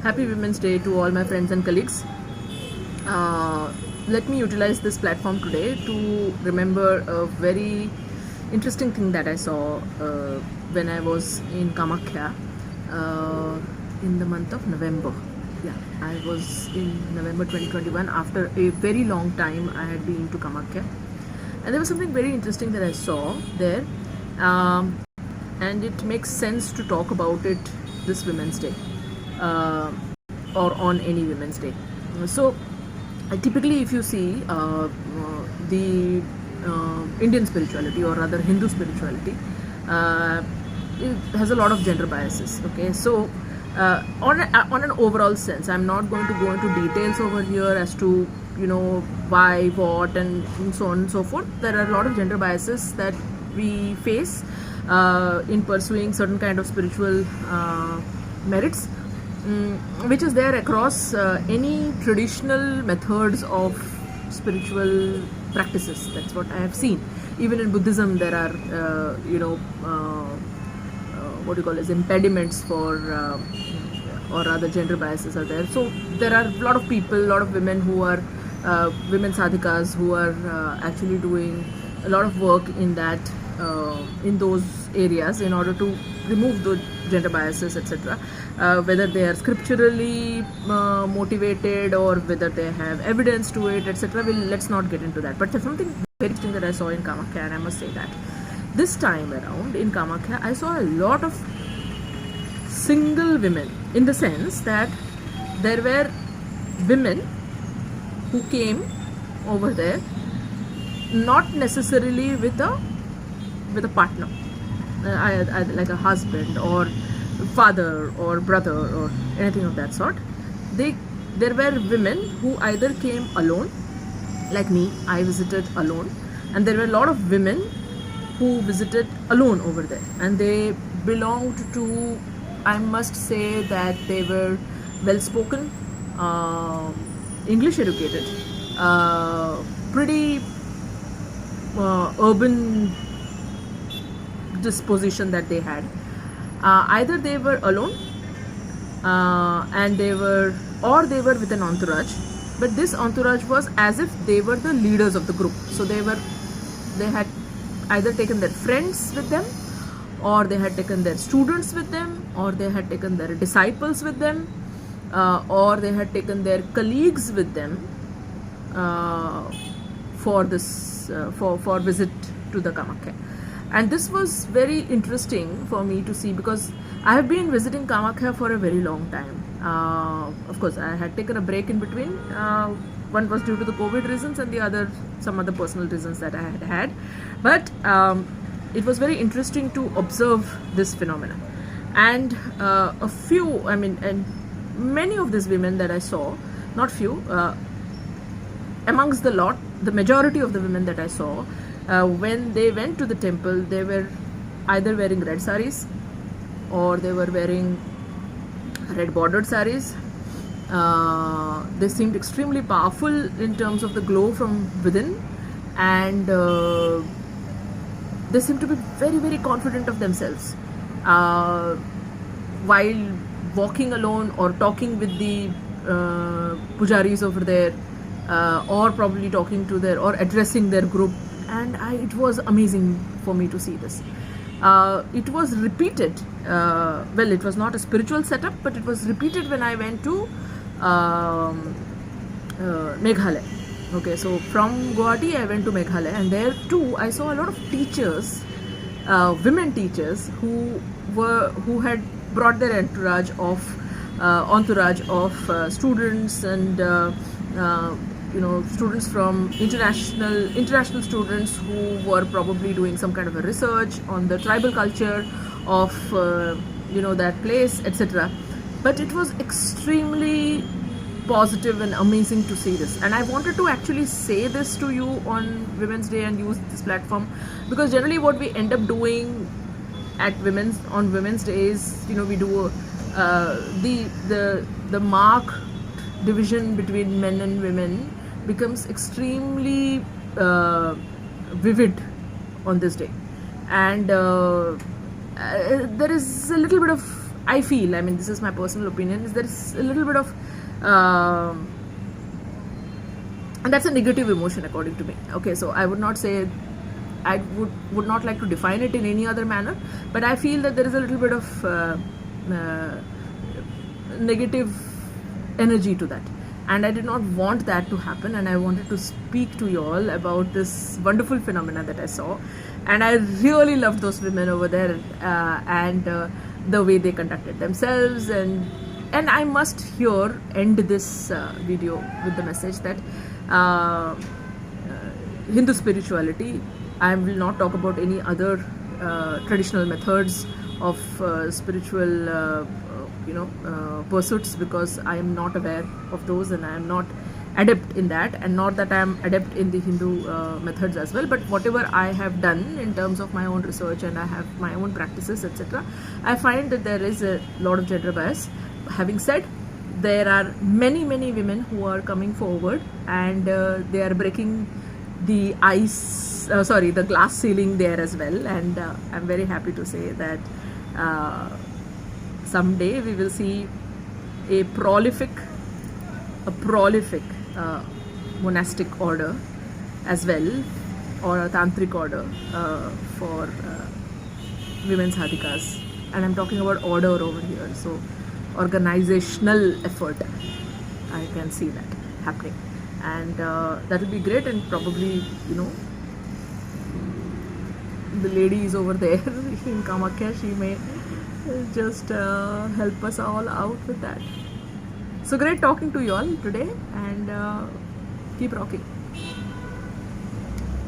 Happy Women's Day to all my friends and colleagues. Let me utilize this platform today to remember a very interesting thing that I saw when I was in Kamakhya in the month of November. Yeah, I was in November 2021. After a very long time, I had been to Kamakhya, and there was something very interesting that I saw there, and it makes sense to talk about it this Women's Day. Or on any Women's Day. So, typically, if you see the Indian spirituality, or rather Hindu spirituality, it has a lot of gender biases. Okay, so on an overall sense, I'm not going to go into details over here as to why, what, and so on and so forth. There are a lot of gender biases that we face in pursuing certain kind of spiritual merits, which is there across any traditional methods of spiritual practices. That's what I have seen. Even in Buddhism, there are what do you call as impediments for or rather gender biases are there. So there are a lot of people, a lot of women who are women sadhikas who are actually doing a lot of work in that in those areas in order to remove the gender biases, etc. Whether they are scripturally motivated or whether they have evidence to it, etc. Let's not get into that. But there's something very interesting that I saw in Kamakhya, and I must say that this time around in Kamakhya, I saw a lot of single women, in the sense that there were women who came over there not necessarily with a partner, like a husband or father or brother or anything of that sort. There were women who either came alone, like me. I visited alone, and there were a lot of women who visited alone over there, and they belonged to, I must say that they were well spoken, English educated, pretty urban disposition that they had. Either they were alone and they were with an entourage, but this entourage was as if they were the leaders of the group. So they had either taken their friends with them, or they had taken their students with them, or they had taken their disciples with them, or they had taken their colleagues with them for this for visit to the Kamakhya. And this was very interesting for me to see, because I have been visiting Kamakhya for a very long time. Of course, I had taken a break in between. One was due to the COVID reasons, and the other some other personal reasons that I had. But it was very interesting to observe this phenomenon. And and many of these women that I saw, not few, amongst the lot, the majority of the women that I saw, when they went to the temple, they were either wearing red saris, or they were wearing red bordered saris. They seemed extremely powerful in terms of the glow from within, and they seemed to be very, very confident of themselves while walking alone or talking with the pujaris over there, or probably talking to their or addressing their group. And it was amazing for me to see this. It was repeated. Well, it was not a spiritual setup, but it was repeated when I went to Meghalaya. Okay, so from Guwahati I went to Meghalaya, and there too I saw a lot of teachers, women teachers who had brought their entourage of students and students from international students who were probably doing some kind of a research on the tribal culture of that place, etc. But it was extremely positive and amazing to see this, and I wanted to actually say this to you on Women's Day and use this platform, because generally what we end up doing on Women's Day is we do the mark division between men and women becomes extremely vivid on this day, and there is a little bit of I feel, I mean, this is my personal opinion, is there is a little bit of and that's a negative emotion according to me. Okay, so I would not say, I would not like to define it in any other manner, but I feel that there is a little bit of negative energy to that, and I did not want that to happen, and I wanted to speak to you all about this wonderful phenomena that I saw. And I really loved those women over there, and the way they conducted themselves. And I must here end this video with the message that Hindu spirituality, I will not talk about any other traditional methods of spiritual pursuits, because I am not aware of those, and I am not adept in that, and not that I am adept in the Hindu methods as well. But whatever I have done in terms of my own research, and I have my own practices, etc., I find that there is a lot of gender bias. Having said, there are many women who are coming forward, and they are breaking the the glass ceiling there as well. And I'm very happy to say that someday we will see a prolific monastic order as well, or a tantric order for women's sadhikas. And I'm talking about order over here, so organizational effort, I can see that happening. And that will be great. And probably, the ladies over there in Kamakhya, she may just help us all out with that. So great talking to you all today, and keep rocking.